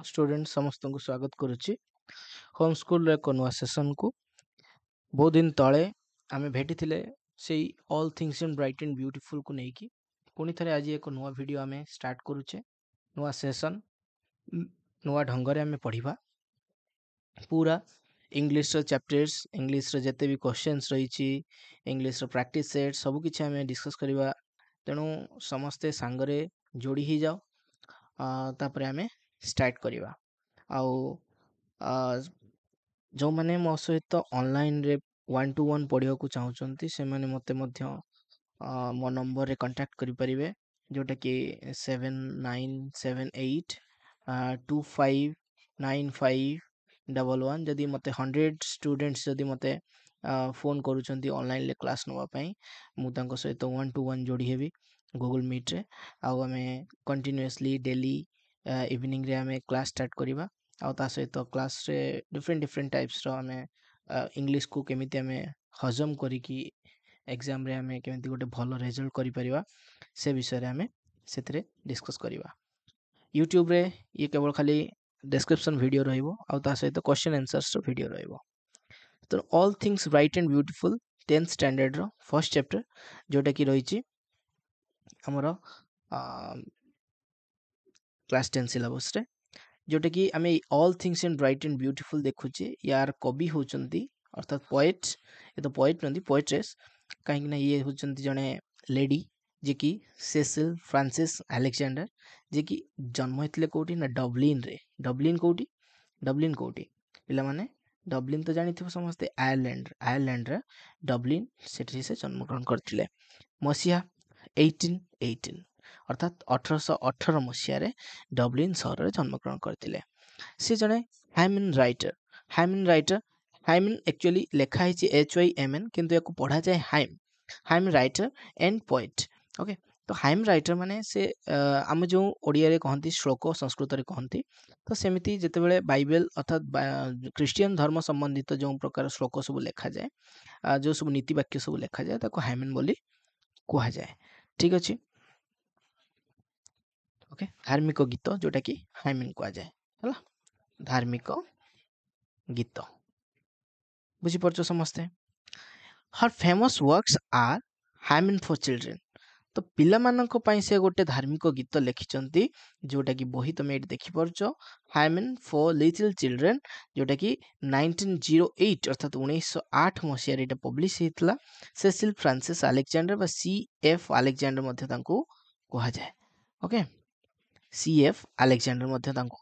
Student समस्त को स्वागत करुच्ची होम स्कूल एक नुआ सेशन को बहुत दिन तले आमे भेटी थिले से all things in bright and beautiful को लेकिन पुणी थे आज एक नुआ वीडियो आमे स्टार्ट करुचे नुआ सेशन नुआ ढंग से आमे पढ़ा पूरा इंग्लिश चैप्टर्स इंग्लिश जिते भी क्वेश्चंस रही इंग्लिश प्रैक्टिस सेट सब किछि आमे डिस्कस करबा तेणु समस्ते सांगरे जोड़ी ही जाओ तापर आमे स्टार्ट करवा जो मैंने मो सहित ऑनलाइन रे 1-to-1 पढ़ा को चाहते से मैंने मते मो नंबर रे कांटेक्ट करि परिबे जोटा कि 7978259511 जदि मते 100 स्टूडेंट्स जदि मते फोन करूछंती ऑनलाइन ले क्लास नवा पई मु तांको सहित 1-to-1 जोड़ी हेबी गूगल मीट रे आउ हमें कंटिन्यूअसली डेली इवनिंग रे हमें क्लास स्टार्ट करवा आउ ता सहित क्लास रे डिफरेंट टाइप्स रो हमें इंग्लिश को केमिति हमें हजम करिकी एग्जाम रे हमें केमिति गोटे भल रिजल्ट करि परिबा से विषय रे हमें सेतरे डिस्कस करवा यूट्यूब रे ये केवल खाली डिस्क्रिप्शन वीडियो रहइबो आउ ता सहित क्वेश्चन आंसर्स रो वीडियो रहइबो तो all things bright and beautiful 10th standard रो फर्स्ट चैप्टर जोटा कि रहिछि हमरो क्लास 10 सिलेबस रे जोटा कि आम all things in bright and beautiful देखुचे यार कवि होचंती अर्थात पोएट ये तो पोएट नंदी पोएट्रेस कहीं ना ये होचंती जने लेडी जे कि सेसिल फ्रांसिस अलेक्जेंडर जे कि जन्म होते कोटी ना डबलिन रे डबलिन कोटी पिला माने डबलिन तो जानी थो समस्ते आयरलैंड रे डबलिन सेठी से जन्म ग्रहण करथिले मसिया 1818 अर्थात 1818 मसीह डबलिन सहर में जन्मग्रहण करते सी जड़े हाइमन राइटर हाइमन एक्चुअली लिखाई HYMN किंतु या पढ़ा जाए hymn writer and poet okay तो हाइम राइटर माने से आम जो ओडिया रे कहती श्लोक संस्कृत रे कहती तो सेमिति जेतेबेले बाइबल अर्थात क्रिश्चियन धर्म संबंधित जो प्रकार श्लोक सब लिखा जाए जो सब नीति वाक्य सब लिखा जाए ताको हाइमन बोली कहा जाए ठीक अच्छे ओके धार्मिक गीत जोटा कि हाइमेन कहा जाए है धार्मिक गीत बुझीपार समस्ते her famous works are hymns for children तो पिला मानक पई से गोटे धार्मिक गीत लिखिचंती जोटा कि बही तुम ये देखि परछो हाइमेन फॉर लिटिल चिल्ड्रेन जोटा कि 1908 अर्थात 1908 मसीह रे पब्लिश हेतला सेसिल फ्रांसिस अलेक्जेंडर बा CF अलेक्जेंडर मध्ये तांको कहा जाए ओके CF अलेक्जेंडर मध्ये तांको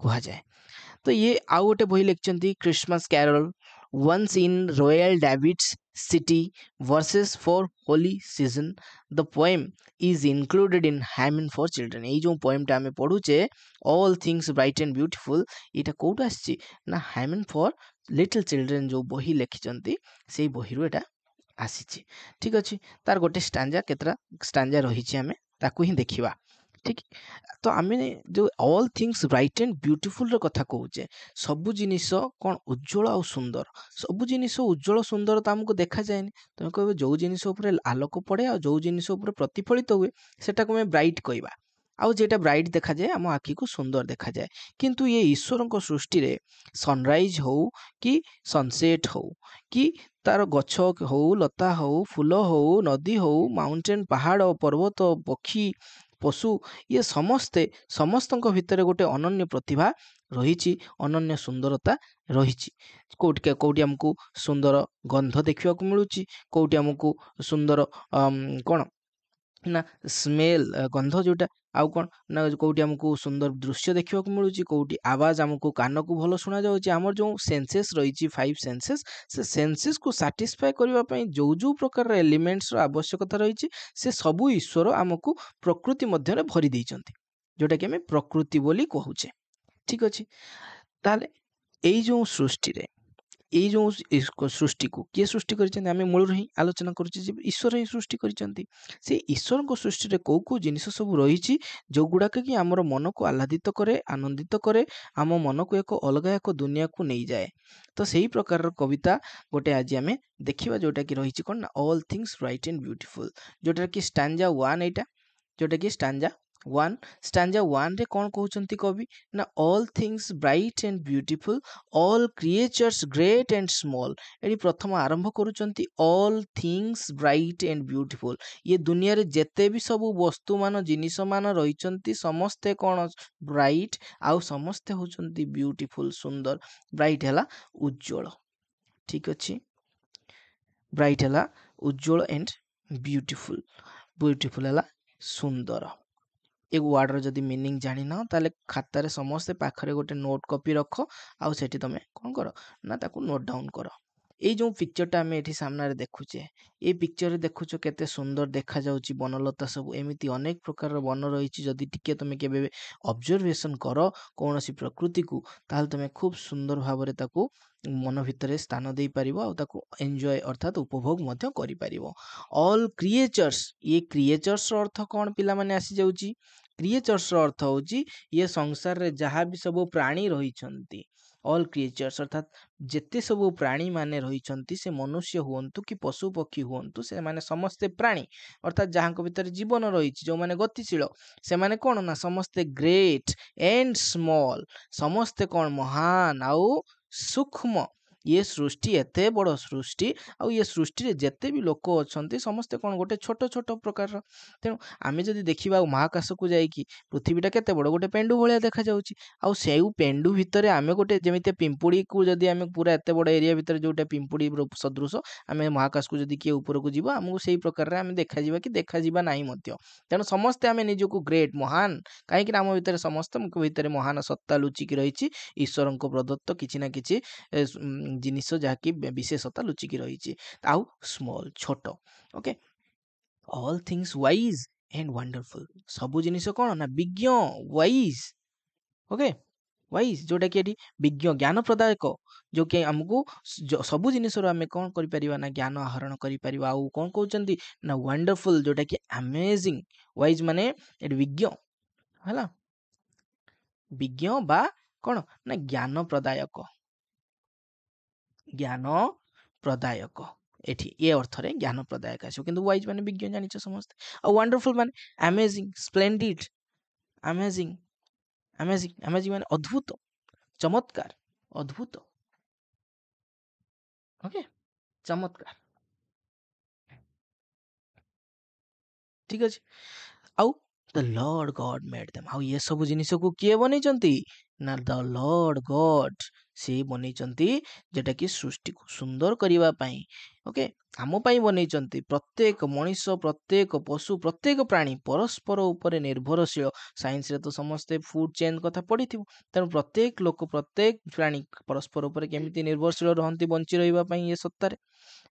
कहा जाए तो ये आउ गोटे बही लिखिचंती Christmas carol once in royal David's city verses for holy season the poem is included in hymns for children ये जो पोएमटा आमे पढुचे all things bright and beautiful एटा कोड आछि ना हाइमेन फॉर लिटिल चिल्ड्रेन जो बही लिखिचंती सेही बही रो एटा आसीछि ठीक अछि तार गोटे स्टांजा केतरा स्टांजा रहिछि आमे ताकू ही देखिबा ठीक तो आम जो all things bright and beautiful कथा कहूचे सबु जिनिस कौन उज्जवल और सुंदर सबु जिनिस उज्जवल सुंदर तो आमको देखा जाए तुम कह जो जिनिस आलोक पड़े और जो जिनिस प्रतिफलित हुए सेटा को ब्राइट कहवा आउ जेटा ब्राइट देखा जाए आम आखि को सुंदर देखा जाए किंतु ये ईश्वर सृष्टि रे सनराइज हो कि सनसेट हो कि तार गछ हो लता हो फूल हो नदी हो माउंटेन पहाड़ पर्वत पक्षी पशु ये समस्त भितर गोटे अनन्य प्रतिभा रही अनन्य सुंदरता रही कौटी आमको सुंदर गंध देखा मिलूँ कौटी आमको सुंदर कौन ना स्मेल गंध जोटा आउ कौन ना कौटी आमको सुंदर दृश्य देखा मिलूँ कौटी आवाज आमको कान को भल शुणा जाऊँगी आमर जो सेंसेस रही 5 सेंसेस से सेंसेस को साटिस्फाई करने जो जो प्रकार एलिमेंट्स आवश्यकता रही से सबू ईश्वर आमको प्रकृति मध्य भरी देइचंती जोटा कि आम प्रकृति बोली कहूचे ठीक अच्छे ताले यही जो सृष्टि रे ये जो सृष्टि को किए सृष्टि करें मूल ही आलोचना करुचे ईश्वर ही सृष्टि करिसेंती से ईश्वर को सृष्टि रे कौ कौ जिनिस सब रही जो गुड़ाक कि आमर मन को आह्लादित करे आनंदित करे आम मन को एक अलग एक दुनिया को नहीं जाए तो सही प्रकार कविता गोटे आज आम देखा जोटा कि रही कौन ना all things bright and beautiful जोटा कि स्टांजा 1 एटा जोटा कि स्टांजा वन स्टांजा वन रे कौन कहउचंती कवि ना all things bright and beautiful all creatures great and small एटी प्रथम आरंभ करूचंती all things bright and beautiful ये दुनिया रे जेते भी सब वस्तु मान जिनिस मान रहिचंती समस्ते कौन ब्राइट आउ समस्ते होचंती ब्यूटीफुल सुंदर ब्राइट हैला उज्जवल ठीक अछि ब्राइट हैला उज्जवल एंड ब्यूटीफुल ब्यूटीफुल हैला सुंदर एक वार्ड रो जदी मीनिंग जानि न ताले खातार समस्ते पाखरे गोटे नोट कॉपी रख आउ सेठी तमे कोन करो ना ताकू नोट डाउन करो এই जो पिक्चरटा आम एठी सामने देखुचे ए पिक्चर रे देखुचो केते सुंदर देखा जाउची बनलता सब एमिति अनेक प्रकार वन रही जदि टिके तुम केबे ऑब्जर्वेशन करो कौनसी प्रकृति को ताल तुम खूब सुंदर भाव ताकू मन भितर स्थान दे पारिबो आ ताकू एन्जॉय अर्थात उपभोग मध्य करि पारिबो ऑल क्रिएचर्स ये क्रिएचर्स अर्थ कौन पिला माने आसी जाउची क्रिएचर्स अर्थ होची ये संसार रे जहाँ भी सब प्राणी रही ऑल क्रिएचर्स अर्थात जेते सब प्राणी माने रही से मनुष्य हुंतु कि पशु पक्षी हुंतु से माने समस्ते प्राणी अर्थात जहाँ भीतर जीवन रही जो माने गतिशील से माने कौन ना समस्ते ग्रेट एंड स्मॉल समस्ते कौन महान आउ सूक्ष्म ये सृष्टि एते बड़ सृष्टि आउ ये सृष्टि रे जेते भी लोक अछंती समस्ते कौन गोटे छोट छोट प्रकार तेणु आमे जदि देखिबा महाकाश को जाइकी पृथ्वीटा केते बड़ गोटे पेंडु भलिया देखा जाउची आउ सेउ पेंडु भितरे आमे गोटे जेमिति पिंपुड़ी को जदि आमे पूरा एते बड़ एरिया भितरे जोटा पिंपुड़ी सदृश आमे महाकाश को जदि के ऊपर को जीवा हमको सेही प्रकार रे आमे देखा जीवा कि देखा जीवा नाही मध्य तेणु समस्ते आमे निजको ग्रेट महान काहे कि आम भितरे समस्त भितरे महान सत्ता लुचिकी रहिछि ईश्वरको प्रदत्त किछि ना किछि जिनिस जहाँकि विशेषता लुचिकी रही आउ स्मॉल छोट okay all things wise and wonderful सबु जिनिस कौन ना विज्ञ वाइज ओके वाइज जोटा कि विज्ञ ज्ञान प्रदायक जो कि आमको सबु जिनिस आम कौन कर ना ज्ञान आहरण कर आउ कौन कहते ना वंडरफुल जोटा कि अमेजिंग वाइज माने विज्ञ है विज्ञ बा कौन ना ज्ञान प्रदायक ज्ञान प्रदायक एठी ये अर्थ रे ज्ञान प्रदायक आसो किंतु वाइज माने विज्ञ जानिछ समस्त आ वंडरफुल माने amazing splendid amazing amazing amazing माने अद्भुत चमत्कार अद्भुत ओके चमत्कार ठीक अछि आउ the Lord God made them आउ ये सब जिनिस को किए बनै ना द लॉर्ड गॉड से बनै जेटा कि सृष्टि को सुंदर करबा पई ओके आम पई बनै प्रत्येक मनीष प्रत्येक पशु प्रत्येक प्राणी परस्पर ऊपर निर्भरशील साइंस रे तो समस्ते फूड चेन कथा पढ़ी तेणु प्रत्येक लोक प्रत्येक प्राणी परस्पर ऊपर केमिति निर्भरशील रहंती बंची रहिबा पई ये सत्तारे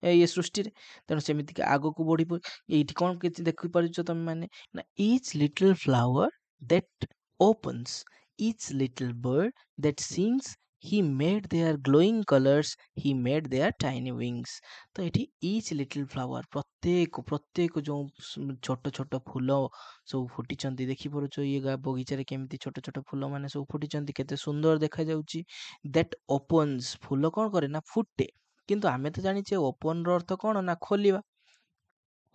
ये सृष्टि रे तेणु सेमिति आगो को बढ़ी एठी कोन किछि देखि पारुछ तमे माने ना each little flower that opens each little bird that sings he made their glowing colors he made their tiny wings तो एठी each little flower प्रत्येक प्रत्येक जो छोट छोट फूल सब फुटी चंती देखि परुछ ये बगीचा रे केमिति छोट छोट फूल माने सब फुटी चंती केते सुंदर देखा जाउची that opens फूल कोन करे ना फुटे किंतु आमे तो जानिछे ओपन रो अर्थ कोन ना खोलिबा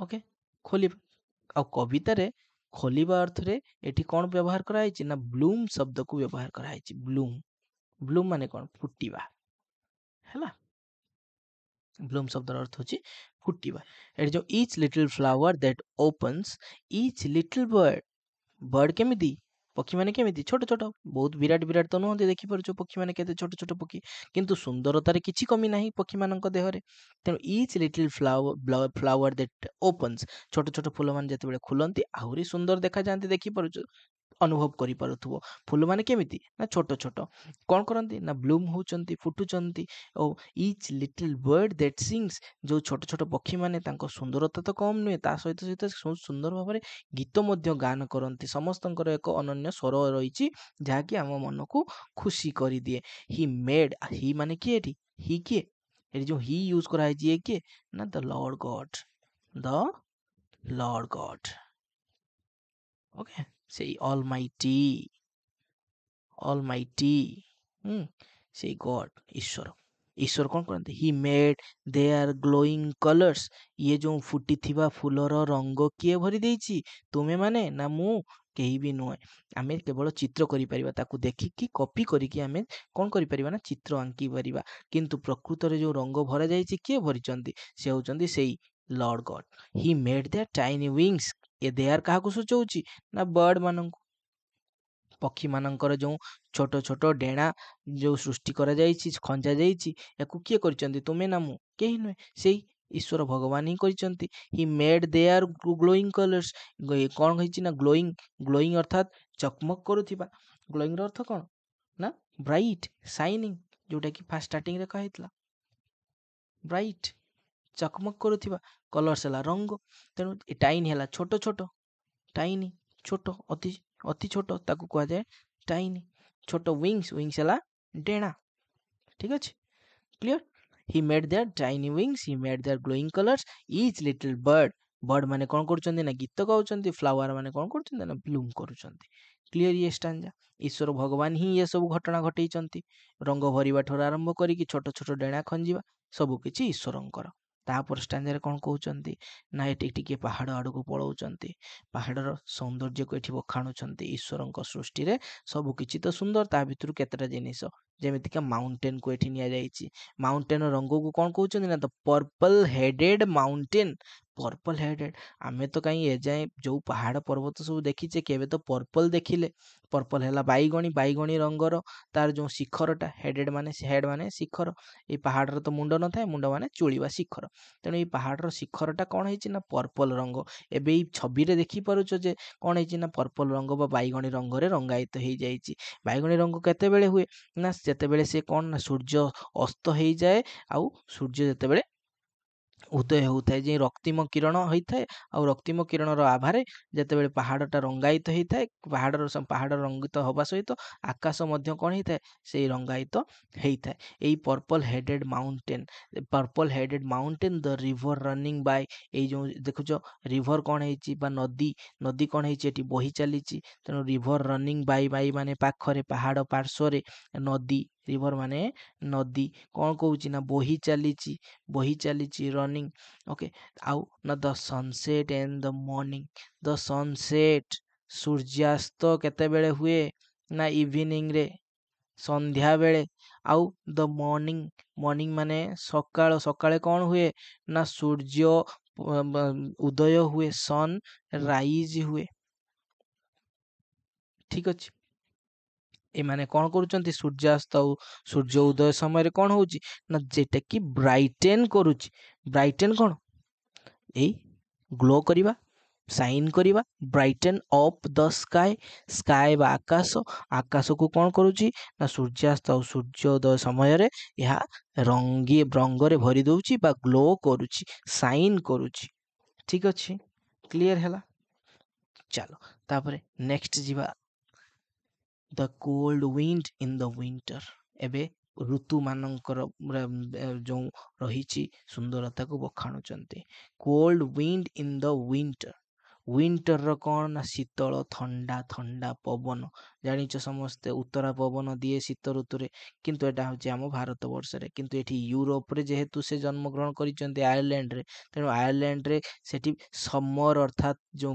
ओके खोलिबा आ कविता रे खोलिबा अर्थ रे एठी कोन व्यवहार करा आइछि ना ब्लूम शब्द को व्यवहार करा आइछि ब्लूम ब्लूम माने कोन फुटिबा हैला ब्लूम शब्द अर्थ होछि फुटिबा एठी जो each little flower that opens each little bird bird केमिति पक्षी माने केमिति छोट छोट बहुत विराट विराट तो नुहंती देखि परछ पक्षी माने केते छोट छोट पक्षी किंतु सुंदरतार किछि कमी नाही पक्षी मानक देहरे तेणु each little flower flower that opens छोट छोट फूल मान जते बेले खुलंती आहुरी सुंदर देखा जांती देखि परछ अनुभव करि पारुथबो फूल माने केमिति ना छोट छोट कोन करंती ना ब्लूम होचंती फुटुचंती ओ each little bird that sings जो छोट छोट पक्षी माने तांको सुंदरता तो कम नुहे ता सहित सहित सुंदर भाबरे गीत मध्य गान करंती समस्तंकर एक अनन्य स्वर रहिछि जाकी हम मन को खुशी करि दिए ही मेड ही माने की एठी ही के एठी जो ही यूज करा है जी के ना the Lord God okay say almighty almighty से गॉड ईश्वर ଈଶ୍ୱର କ'ଣ କରନ୍ତି? ହି ମେଡ୍ ଦେୟାର ଗ୍ଲୋଇଂ କଲର୍ସ। ଇଏ ଯେଉଁ ଫୁଟିଥିବା ଫୁଲର ରଙ୍ଗ କିଏ ଭରି ଦେଇଛି? ତୁମେମାନେ ନା ମୁଁ? କେହି ବି ନୁହେଁ। ଆମେ କେବଳ ଚିତ୍ର କରିପାରିବା, ତାକୁ ଦେଖିକି କପି କରିକି ଆମେ କ'ଣ କରିପାରିବା ନା ଚିତ୍ର ଆଙ୍କି ପାରିବା। କିନ୍ତୁ ପ୍ରକୃତରେ ଯେଉଁ ରଙ୍ଗ ଭରା ଯାଇଛି କିଏ ଭରିଛନ୍ତି? ସେ ହେଉଛନ୍ତି ସେଇ lord God. He made their tiny wings. ଏ ଦେୟାର କାହାକୁ ସୂଚଉଛି? ନା ବର୍ଡ ମାନଙ୍କୁ, ପକ୍ଷୀମାନଙ୍କର ଯେଉଁ ଛୋଟ ଛୋଟ ଡେଣା ଯେଉଁ ସୃଷ୍ଟି କରାଯାଇଛି, ଖଞ୍ଜା ଯାଇଛି, ୟାକୁ କିଏ କରିଛନ୍ତି? ତୁମେ ନା ମୁଁ? କେହି ନୁହେଁ, ସେଇ ଈଶ୍ୱର ଭଗବାନ ହିଁ କରିଛନ୍ତି। ହି ମେଡ୍ ଦେୟାର ଗ୍ଲୋଇଂ କଲର୍ସ। କ'ଣ ହେଇଛି ନା ଗ୍ଲୋଇଂ। ଗ୍ଲୋଇଂ ଅର୍ଥାତ୍ ଚକମକ କରୁଥିବା। ଗ୍ଲୋଇଂର ଅର୍ଥ କ'ଣ ନା ବ୍ରାଇଟ୍, ସାଇନିଂ, ଯୋଉଟାକି ଫାର୍ଷ୍ଟ ଷ୍ଟାର୍ଟିଂରେ କହିଥିଲା। ବ୍ରାଇଟ୍, ଚକମକ କରୁଥିବା। କଲର୍ସ ହେଲା ରଙ୍ଗ। ତେଣୁ ଟାଇନି ହେଲା ଛୋଟ ଛୋଟ। ଟାଇନି ଛୋଟ, ଅତି ଅତି ଛୋଟ, ତାକୁ କୁହାଯାଏ ଟାଇନି। ଛୋଟ ୱିଙ୍ଗସ୍, ୱିଙ୍ଗସ୍ ହେଲା ଡେଣା। ଠିକ୍ ଅଛି, clear? He made their tiny wings, he made their glowing colours, each little bird. Bird ମାନେ କ'ଣ କରୁଛନ୍ତି ନା ଗୀତ ଗାଉଛନ୍ତି, ଫ୍ଲାୱାର ମାନେ କ'ଣ କରୁଛନ୍ତି ନା ବ୍ଲୁମ୍ କରୁଛନ୍ତି। କ୍ଲିୟର ଇଏ ଷ୍ଟାଞ୍ଜା? ଈଶ୍ୱର ଭଗବାନ ହିଁ ଏସବୁ ଘଟଣା ଘଟେଇଛନ୍ତି। ରଙ୍ଗ ଭରିବା ଠାରୁ ଆରମ୍ଭ କରିକି ଛୋଟ ଛୋଟ ଡେଣା ଖଞ୍ଜିବା ସବୁ କିଛି ଈଶ୍ୱରଙ୍କର। ତାପରେ ଷ୍ଟାଞ୍ଜାରେ କ'ଣ କହୁଛନ୍ତି ନା ଏଠି ଟିକେ ପାହାଡ଼ ଆଡ଼କୁ ପଳାଉଛନ୍ତି। ପାହାଡ଼ର ସୌନ୍ଦର୍ଯ୍ୟକୁ ଏଠି ବଖାଣୁଛନ୍ତି। ଈଶ୍ୱରଙ୍କ ସୃଷ୍ଟିରେ ସବୁ କିଛି ତ ସୁନ୍ଦର, ତା ଭିତରୁ କେତେଟା ଜିନିଷ ଯେମିତିକା ମାଉଣ୍ଟେନକୁ ଏଠି ନିଆଯାଇଛି। ମାଉଣ୍ଟେନର ରଙ୍ଗକୁ କ'ଣ କହୁଛନ୍ତି ନା the purple headed mountain. Purple headed, ଆମେ ତ କାହିଁ ଏଯାଏଁ ଯେଉଁ ପାହାଡ଼ ପର୍ବତ ସବୁ ଦେଖିଛେ କେବେ ତ ପର୍ପଲ୍ ଦେଖିଲେ? ପର୍ପଲ୍ ହେଲା ବାଇଗଣୀ, ବାଇଗଣୀ ରଙ୍ଗର ତାର ଯେଉଁ ଶିଖରଟା, ହେଡେଡ୍ ମାନେ ହେଡ୍ ମାନେ ଶିଖର। ଏଇ ପାହାଡ଼ର ତ ମୁଣ୍ଡ ନଥାଏ, ମୁଣ୍ଡ ମାନେ ଚୁଳି ବା ଶିଖର। ତେଣୁ ଏଇ ପାହାଡ଼ର ଶିଖରଟା କ'ଣ ହେଇଛି ନା ପର୍ପଲ୍ ରଙ୍ଗ। ଏବେ ଏଇ ଛବିରେ ଦେଖିପାରୁଛ ଯେ କ'ଣ ହେଇଛି ନା ପର୍ପଲ୍ ରଙ୍ଗ ବା ବାଇଗଣୀ ରଙ୍ଗରେ ରଙ୍ଗାୟିତ ହେଇଯାଇଛି। ବାଇଗଣୀ ରଙ୍ଗ କେତେବେଳେ ହୁଏ ନା ଯେତେବେଳେ ସେ କ'ଣ ନା ସୂର୍ଯ୍ୟ ଅସ୍ତ ହେଇଯାଏ ଆଉ ସୂର୍ଯ୍ୟ ଯେତେବେଳେ ଉଦୟ ହେଉଥାଏ, ଯେ ରକ୍ତିମ କିରଣ ହୋଇଥାଏ, ଆଉ ରକ୍ତିମ କିରଣର ଆଭାରେ ଯେତେବେଳେ ପାହାଡ଼ଟା ରଙ୍ଗାୟିତ ହେଇଥାଏ, ପାହାଡ଼ ରଙ୍ଗିତ ହେବା ସହିତ ଆକାଶ ମଧ୍ୟ କ'ଣ ହେଇଥାଏ? ସେଇ ରଙ୍ଗାୟିତ ହେଇଥାଏ। ଏଇ purple headed mountain, purple headed mountain, the river running by. ଏଇ ଯେଉଁ ଦେଖୁଛ ରିଭର କ'ଣ ହେଇଛି ବା ନଦୀ, ନଦୀ କ'ଣ ହେଇଛି ଏଠି ବହି ଚାଲିଛି। ତେଣୁ ରିଭର ରନିଂ ବାଇ, ବାଇ ମାନେ ପାଖରେ, ପାହାଡ଼ ପାର୍ଶ୍ୱରେ, ନଦୀ, ରିଭର ମାନେ ନଦୀ, କ'ଣ କହୁଛି ନା ବହି ଚାଲିଛି, ବହି ଚାଲିଛି, ରନିଂ। ଓକେ, ଆଉ ନା the sunset and the morning. The sunset, ସୂର୍ଯ୍ୟାସ୍ତ କେତେବେଳେ ହୁଏ ନା ଇଭିନିଂରେ, ସନ୍ଧ୍ୟାବେଳେ। ଆଉ ଦ ମର୍ଣ୍ଣିଂ, ମର୍ଣ୍ଣିଂ ମାନେ ସକାଳ, ସକାଳେ କ'ଣ ହୁଏ ନା ସୂର୍ଯ୍ୟ ଉଦୟ ହୁଏ, ସନ୍ ରାଇଜ୍ ହୁଏ। ଠିକ୍ ଅଛି, ଏମାନେ କ'ଣ କରୁଛନ୍ତି? ସୂର୍ଯ୍ୟାସ୍ତ ଆଉ ସୂର୍ଯ୍ୟ ଉଦୟ ସମୟରେ କ'ଣ ହେଉଛି ନା ଯେଟା କି ବ୍ରାଇଟେନ୍ କରୁଛି। ବ୍ରାଇଟେନ୍ କ'ଣ? ଏଇ ଗ୍ଲୋ କରିବା, ସାଇନ୍ କରିବା, ବ୍ରାଇଟେନ୍ ଅପ୍ ଦ ସ୍କାଏ। ସ୍କାଏ ବା ଆକାଶ, ଆକାଶକୁ କ'ଣ କରୁଛି ନା ସୂର୍ଯ୍ୟାସ୍ତ ଆଉ ସୂର୍ଯ୍ୟୋଦୟ ସମୟରେ ଏହା ରଙ୍ଗରେ ଭରି ଦେଉଛି ବା ଗ୍ଲୋ କରୁଛି, ସାଇନ୍ କରୁଛି। ଠିକ୍ ଅଛି, କ୍ଲିୟର ହେଲା? ଚାଲ ତାପରେ ନେକ୍ସଟ ଯିବା। The cold wind in the winter. ଏବେ ଋତୁମାନଙ୍କର ଯେଉଁ ରହିଛି ସୁନ୍ଦରତାକୁ ବଖାଣୁଛନ୍ତି। Cold wind in the winter. ୱିଣ୍ଟରର କ'ଣ ନା ଶୀତଳ ଥଣ୍ଡା ଥଣ୍ଡା ପବନ। ଜାଣିଛ ସମସ୍ତେ ଉତ୍ତରା ପବନ ଦିଏ ଶୀତ ଋତୁରେ, କିନ୍ତୁ ଏଟା ହେଉଛି ଆମ ଭାରତ ବର୍ଷରେ। କିନ୍ତୁ ଏଠି ୟୁରୋପରେ ଯେହେତୁ ସେ ଜନ୍ମଗ୍ରହଣ କରିଛନ୍ତି ଆୟାରଲ୍ୟାଣ୍ଡରେ, ତେଣୁ ଆୟାରଲ୍ୟାଣ୍ଡରେ ସେଠି ସମର ଅର୍ଥାତ୍ ଯେଉଁ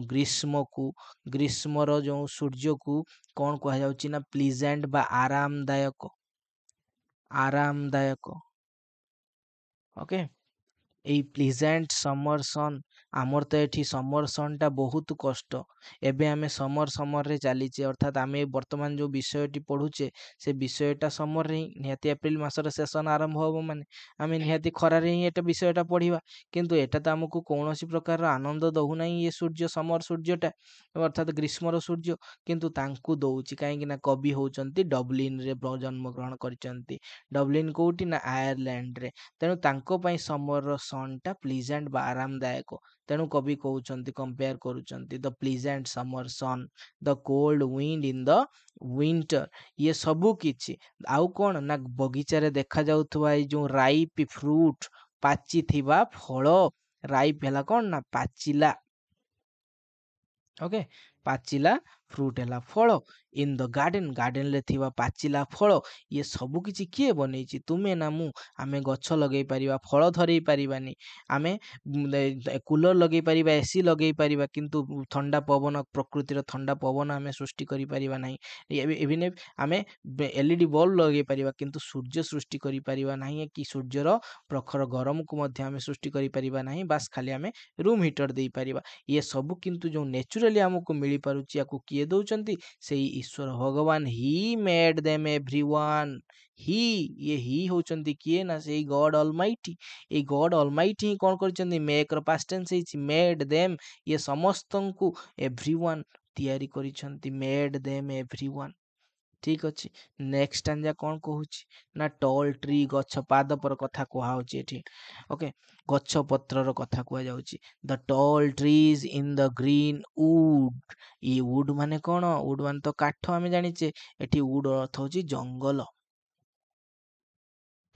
ଗ୍ରୀଷ୍ମର ଯେଉଁ ସୂର୍ଯ୍ୟକୁ କ'ଣ କୁହାଯାଉଛି ନା ପ୍ଲିଜେଣ୍ଟ ବା ଆରାମଦାୟକ, ଆରାମଦାୟକ। ଓକେ, ଏଇ ପ୍ଲିଜେଣ୍ଟ ସମର ସନ୍। ଆମର ତ ଏଠି ସମର ସନ୍ଟା ବହୁତ କଷ୍ଟ। ଏବେ ଆମେ ସମରରେ ଚାଲିଛେ, ଅର୍ଥାତ୍ ଆମେ ବର୍ତ୍ତମାନ ଯେଉଁ ବିଷୟଟି ପଢ଼ୁଛେ ସେ ବିଷୟଟା ସମରରେ ହିଁ, ନିହାତି ଏପ୍ରିଲ ମାସର ସେସନ ଆରମ୍ଭ ହେବ ମାନେ ଆମେ ନିହାତି ଖରାରେ ହିଁ ଏଟା ବିଷୟଟା ପଢ଼ିବା। କିନ୍ତୁ ଏଟା ତ ଆମକୁ କୌଣସି ପ୍ରକାରର ଆନନ୍ଦ ଦେଉନାହିଁ ଏ ସୂର୍ଯ୍ୟ, ସମର ସୂର୍ଯ୍ୟଟା ଅର୍ଥାତ୍ ଗ୍ରୀଷ୍ମର ସୂର୍ଯ୍ୟ। କିନ୍ତୁ ତାଙ୍କୁ ଦଉଛି, କାହିଁକି ନା କବି ହେଉଛନ୍ତି ଡବଲିନରେ ଜନ୍ମଗ୍ରହଣ କରିଛନ୍ତି। ଡବଲିନ କୋଉଠି ନା ଆୟାରଲ୍ୟାଣ୍ଡରେ। ତେଣୁ ତାଙ୍କ ପାଇଁ ସମରର ସନ୍ଟା ପ୍ଲିଜେଣ୍ଟ ବା ଆରାମଦାୟକ। ତେଣୁ କବି କହୁଛନ୍ତି, କମ୍ପେୟାର କରୁଛନ୍ତି the pleasant summer sun, the cold wind in the winter. ଇଏ ସବୁ କିଛି ଆଉ କ'ଣ ନା ବଗିଚାରେ ଦେଖାଯାଉଥିବା ଏଇ ଯେଉଁ ରାଇପ୍ ଫ୍ରୁଟ୍, ପାଚିଥିବା ଫଳ। ରାଇପ୍ ହେଲା କ'ଣ ନା ପାଚିଲା। ଓକେ, ପାଚିଲା फ्रूट है फल इन द गार्डन गार्डन रे थिबा पाचिला फल ये सब किछि किए बनेछि तुमे ना मु आमे गछ लगेई परिबा फल धरेई परिबानी आमे कूलर लगेई परिबा एसी लगेई परिबा किंतु ठंडा पवन प्रकृतिर ठंडा पवन आमे सृष्टि करि परिबा नाही एबिने आमे एलईडी बल्ब लगेई परिबा किंतु सूर्य सृष्टि करि परिबा नाही कि सूर्यर प्रखर गरम को मध्य आमे सृष्टि करि परिबा नाही बास खाली आमे रूम हीटर देई परिबा ये सब किंतु जो नेचुरली हमको मिली पारुची याकू किए दउचंती सेई ईश्वर भगवान ही मेड देम एवरीवन ही ये ही होचंती किए ना सेई God almighty a god almighty cone करचंती make raw past tense है मेड देम ये समस्तंकु एवरीवन तैयारी करिसंती मेड देम एवरीवन ठीक अछि नेक्स्ट स्टैंजा कोन कहूची ना टॉल ट्री गछ पाद पर कथा कोहा होची एठी ओके गछ पत्रर कथा कुआ जाउची the tall trees in the greenwood ये वुड माने कोन वुड माने तो काठ आमे जानिचे एठी वुड अर्थ होची जंगल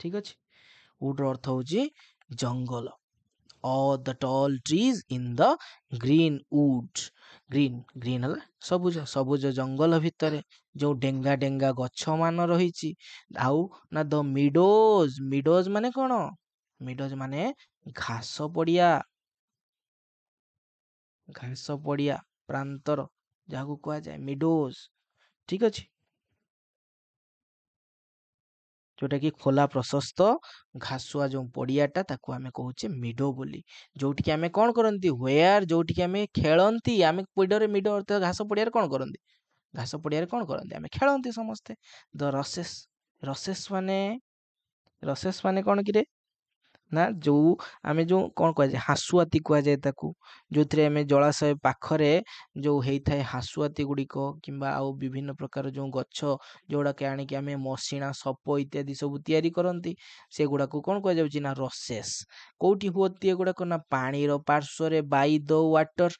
ठीक अछि वुड अर्थ होची जंगल all the tall trees in the green woods green green हला सबुज सबुज जंगल भितरे जो डेंगा डेंगा गछ मान रहिछि आउ ना द मिडोज मिडोज माने कोन मिडोज माने घास पड़िया प्रांतर जाको कुआ जाए मिडोज ठीक अछि जोटा कि खोला प्रशस्त घासुआ जो पड़ियाटा ताकू आमे कहूचे मिडो बोली जोटी कि आमे कोन करंती वेयर जोटी कि आमे खेलंती आमे पड़ियारे मिडो अर्थ घास पड़ियारे कोन करंती घास पड़ियारे कोन करंती आमे खेलंती समस्ते द रसेस रसेस माने कोन कि रे ना जो आमे जो कोन कहै हासुआती कुआ जाय ताकू जोथरे आमे जलाशय पाखरे जो हेई थाए हासुआती गुड़िको किंबा आउ विभिन्न प्रकार जो गच्छ जोड़ा के आनी कि आमे मसिना सप इत्यादि सब तयारी करंती से गुड़ा को कोन कहै जाउची ना रसेस कोठी होती ए गुड़ा को ना पानी रो पार्श्व रे बाय द वाटर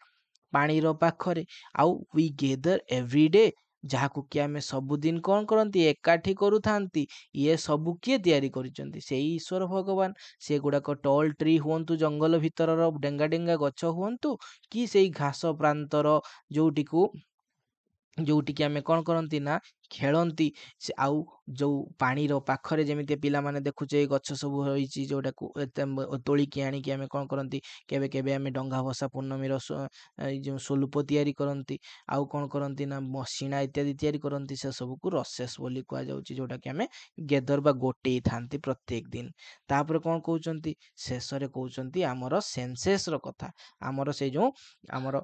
पानी रो पाखरे आउ वी गेदर एवरीडे ଯାହାକୁ କି ଆମେ ସବୁଦିନ କଣ କରନ୍ତି ଏକାଠି କରୁଥାନ୍ତି ଇଏ ସବୁ କିଏ ତିଆରି କରିଛନ୍ତି ସେଇ ଈଶ୍ୱର ଭଗବାନ ସେଗୁଡାକ ଟଲ୍ ଟ୍ରି ହୁଅନ୍ତୁ ଜଙ୍ଗଲ ଭିତରର ଡେଙ୍ଗା ଡେଙ୍ଗା ଗଛ ହୁଅନ୍ତୁ କି ସେଇ ଘାସ ପ୍ରାନ୍ତର ଯୋଉଠିକି ଆମେ କଣ କରନ୍ତି ନା ଖେଳନ୍ତି ସେ ଆଉ ଯୋଉ ପାଣିର ପାଖରେ ଯେମିତି ପିଲାମାନେ ଦେଖୁଛେ ଏଇ ଗଛ ସବୁ ରହିଛି ଯୋଉଟାକୁ ତୋଳିକି ଆଣିକି ଆମେ କଣ କରନ୍ତି କେବେ କେବେ ଆମେ ଡଙ୍ଗା ଭସା ପୂର୍ଣ୍ଣମୀର ଏଇ ଯୋଉ ସ୍ୱଲୂପ ତିଆରି କରନ୍ତି ଆଉ କଣ କରନ୍ତି ନା ମସିଣା ଇତ୍ୟାଦି ତିଆରି କରନ୍ତି ସେ ସବୁକୁ ରସେସ୍ ବୋଲି କୁହାଯାଉଛି ଯୋଉଟା କି ଆମେ ଗେଦର ବା ଗୋଟେଇ ଥାନ୍ତି ପ୍ରତ୍ୟେକ ଦିନ ତାପରେ କଣ କହୁଛନ୍ତି ଶେଷରେ କହୁଛନ୍ତି ଆମର ସେନ୍ସେସ୍ ର କଥା ଆମର ସେଇ ଯୋଉ ଆମର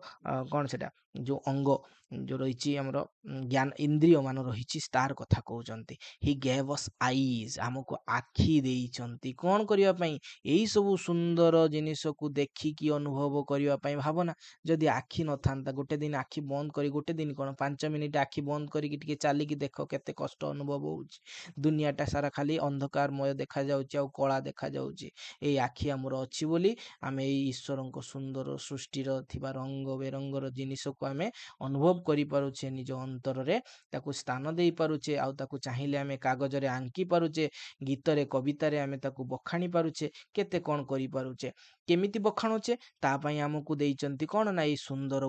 କଣ ସେଟା ଯୋଉ ଅଙ୍ଗ जो रही हमरो ज्ञान इंद्रिय मान रही तार कथा कहउचंती ही गेव अस आईज हमको आखि देइचंती कोन करिया पई एई सब सुंदर जिनिस को देखि की अनुभव करिया पई भावना जदि आखि न थांता गोटे दिन आखि बंद करी गोटे दिन कोन 5 मिनिट आखि बंद करी टिके चाली की देखो केते कष्ट अनुभव होउची दुनियाटा सारा खाली अंधकारमय देखा जाउची आ कला देखा जाउची एई आखि हमर अछि बोली आमे एई ईश्वरंक सुंदर सृष्टिर थिबा रंग बेरंगर जिनिस को आमे अनुभव करि पारुछे निज अंतରରେ ताकू स्थान देई पारुछे आउ ताकू चाहिले आमे कागजरे आंकी पारुछे गीतरे कवितारे आमे ताकू बखाणी पारुछे केते कोन करि पारुछे केमिति बखाणुछे ता पई हमकु देइचंती कोन ना एई सुंदर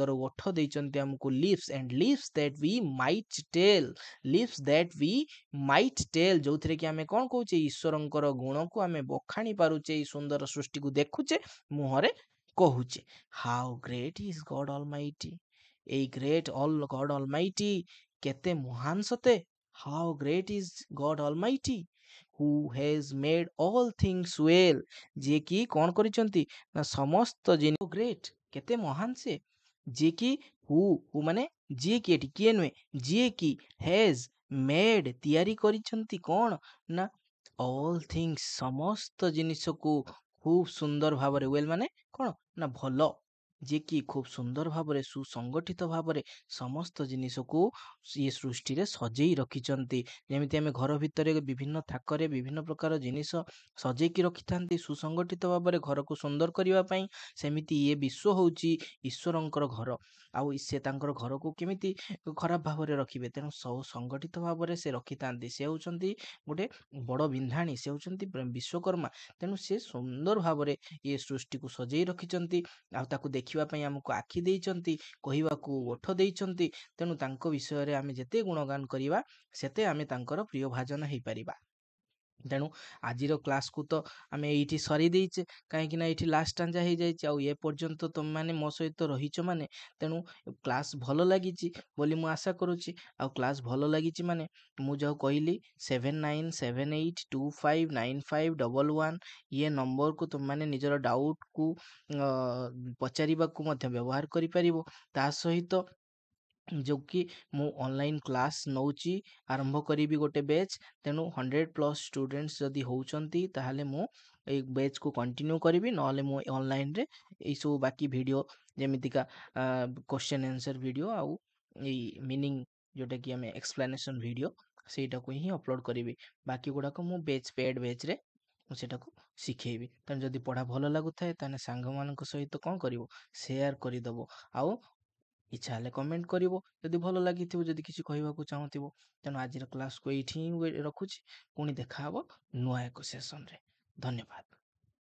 ओठ देइचंती हमकु lips and lips that we might tell जोथरे कि आमे कोन कहूचे ईश्वरंकर गुण को आमे बखाणी पारुछे एई सुंदर सृष्टि को देखुछे मुहरे कहूचे how great is God almighty ए ग्रेट ऑल गॉड ऑलमाइटी केते महान सते how great is God almighty who has made all things well जे कि कोन करिसंती ना समस्त जिन ग्रेट केते महान से जे कि हु माने जे कि एटी के नुए जे कि हैज मेड तयारी करिसंती कोन ना ऑल थिंग्स समस्त जिनिस को खूब सुंदर भाବରେ ୱେଲ୍ ମାନେ କଣ ନା ଭଲ ଯେ କି खूब ସୁନ୍ଦର ଭାବରେ ସୁସଂଗଠିତ ଭାବରେ ସମସ୍ତ ଜିନିଷକୁ ଇଏ ସୃଷ୍ଟିରେ ସଜେଇ ରଖିଛନ୍ତି ଯେମିତି ଆମେ ଘର ଭିତରେ ବିଭିନ୍ନ ଥାକରେ ବିଭିନ୍ନ ପ୍ରକାର ଜିନିଷ ସଜେଇକି ରଖିଥାନ୍ତି ସୁସଂଗଠିତ ଭାବରେ ଘରକୁ ସୁନ୍ଦର କରିବା ପାଇଁ ସେମିତି ଇଏ ବିଶ୍ଵ ହଉଛି ଈଶ୍ୱରଙ୍କର ଘର ଆଉ ସେ ତାଙ୍କର ଘରକୁ କେମିତି ଖରାପ ଭାବରେ ରଖିବେ ତେଣୁ ସଂଗଠିତ ଭାବରେ ସେ ରଖିଥାନ୍ତି ସେ ହଉଛନ୍ତି ଗୋଟେ ବଡ଼ ବିନ୍ଧାଣୀ ସେ ହଉଛନ୍ତି ବିଶ୍ୱକର୍ମା ତେଣୁ ସେ ସୁନ୍ଦର ଭାବରେ ଇଏ ସୃଷ୍ଟିକୁ ସଜେଇ ରଖିଛନ୍ତି ଆଉ ତାକୁ ଦେଖିବା ଦେଖିବା ପାଇଁ ଆମକୁ ଆଖି ଦେଇଛନ୍ତି, କହିବାକୁ ଓଠ ଦେଇଛନ୍ତି। ତେଣୁ ତାଙ୍କ ବିଷୟରେ ଆମେ ଯେତେ ଗୁଣଗାନ କରିବା ସେତେ ଆମେ ତାଙ୍କର ପ୍ରିୟ ଭାଜନ ହେଇପାରିବା। ତେଣୁ ଆଜିର କ୍ଲାସ୍କୁ ତ ଆମେ ଏଇଠି ସରେଇ ଦେଇଛେ, କାହିଁକି ନା ଏଇଠି ଲାଷ୍ଟ ଷ୍ଟାଞ୍ଜା ହେଇଯାଇଛି। ଆଉ ଏ ପର୍ଯ୍ୟନ୍ତ ତୁମେମାନେ ମୋ ସହିତ ରହିଛ ମାନେ ତେଣୁ କ୍ଲାସ୍ ଭଲ ଲାଗିଛି ବୋଲି ମୁଁ ଆଶା କରୁଛି। ଆଉ କ୍ଲାସ୍ ଭଲ ଲାଗିଛି ମାନେ ମୁଁ ଯେଉଁ କହିଲି 7978259511 ଇଏ ନମ୍ବରକୁ ତୁମେମାନେ ନିଜର ଡାଉଟ୍କୁ ପଚାରିବାକୁ ମଧ୍ୟ ବ୍ୟବହାର କରିପାରିବ। ତା ସହିତ ଯେଉଁ କି ମୁଁ ଅନଲାଇନ୍ କ୍ଲାସ୍ ନେଉଛି, ଆରମ୍ଭ କରିବି ଗୋଟେ ବ୍ୟାଚ୍। ତେଣୁ 100+ ଷ୍ଟୁଡେଣ୍ଟସ୍ ଯଦି ହେଉଛନ୍ତି ତାହେଲେ ମୁଁ ଏଇ ବ୍ୟାଚ୍କୁ କଣ୍ଟିନ୍ୟୁ କରିବି, ନହେଲେ ମୁଁ ଅନଲାଇନ୍ରେ ଏଇସବୁ ବାକି ଭିଡ଼ିଓ ଯେମିତିକା କ୍ୱେଶ୍ଚନ୍ ଆନ୍ସର୍ ଭିଡ଼ିଓ ଆଉ ଏଇ ମିନିଂ ଯେଉଁଟାକି ଆମେ ଏକ୍ସପ୍ଲାନେସନ୍ ଭିଡ଼ିଓ ସେଇଟାକୁ ହିଁ ଅପଲୋଡ଼ କରିବି। ବାକି ଗୁଡ଼ାକ ମୁଁ ପେଡ୍ ବ୍ୟାଚ୍ରେ ମୁଁ ସେଇଟାକୁ ଶିଖେଇବି। ତେଣୁ ଯଦି ପଢ଼ା ଭଲ ଲାଗୁଥାଏ ତାହେଲେ ସାଙ୍ଗମାନଙ୍କ ସହିତ କ'ଣ କରିବ, ସେୟାର କରିଦେବ। ଆଉ ଇଚ୍ଛା ହେଲେ କମେଣ୍ଟ କରିବ ଯଦି ଭଲ ଲାଗିଥିବ, ଯଦି କିଛି କହିବାକୁ ଚାହୁଁଥିବ। ତେଣୁ ଆଜିର କ୍ଲାସ୍କୁ ଏଇଠି ହିଁ ରଖୁଛି। ପୁଣି ଦେଖାହବ ନୂଆ ଏକ ସେସନ୍ରେ। ଧନ୍ୟବାଦ।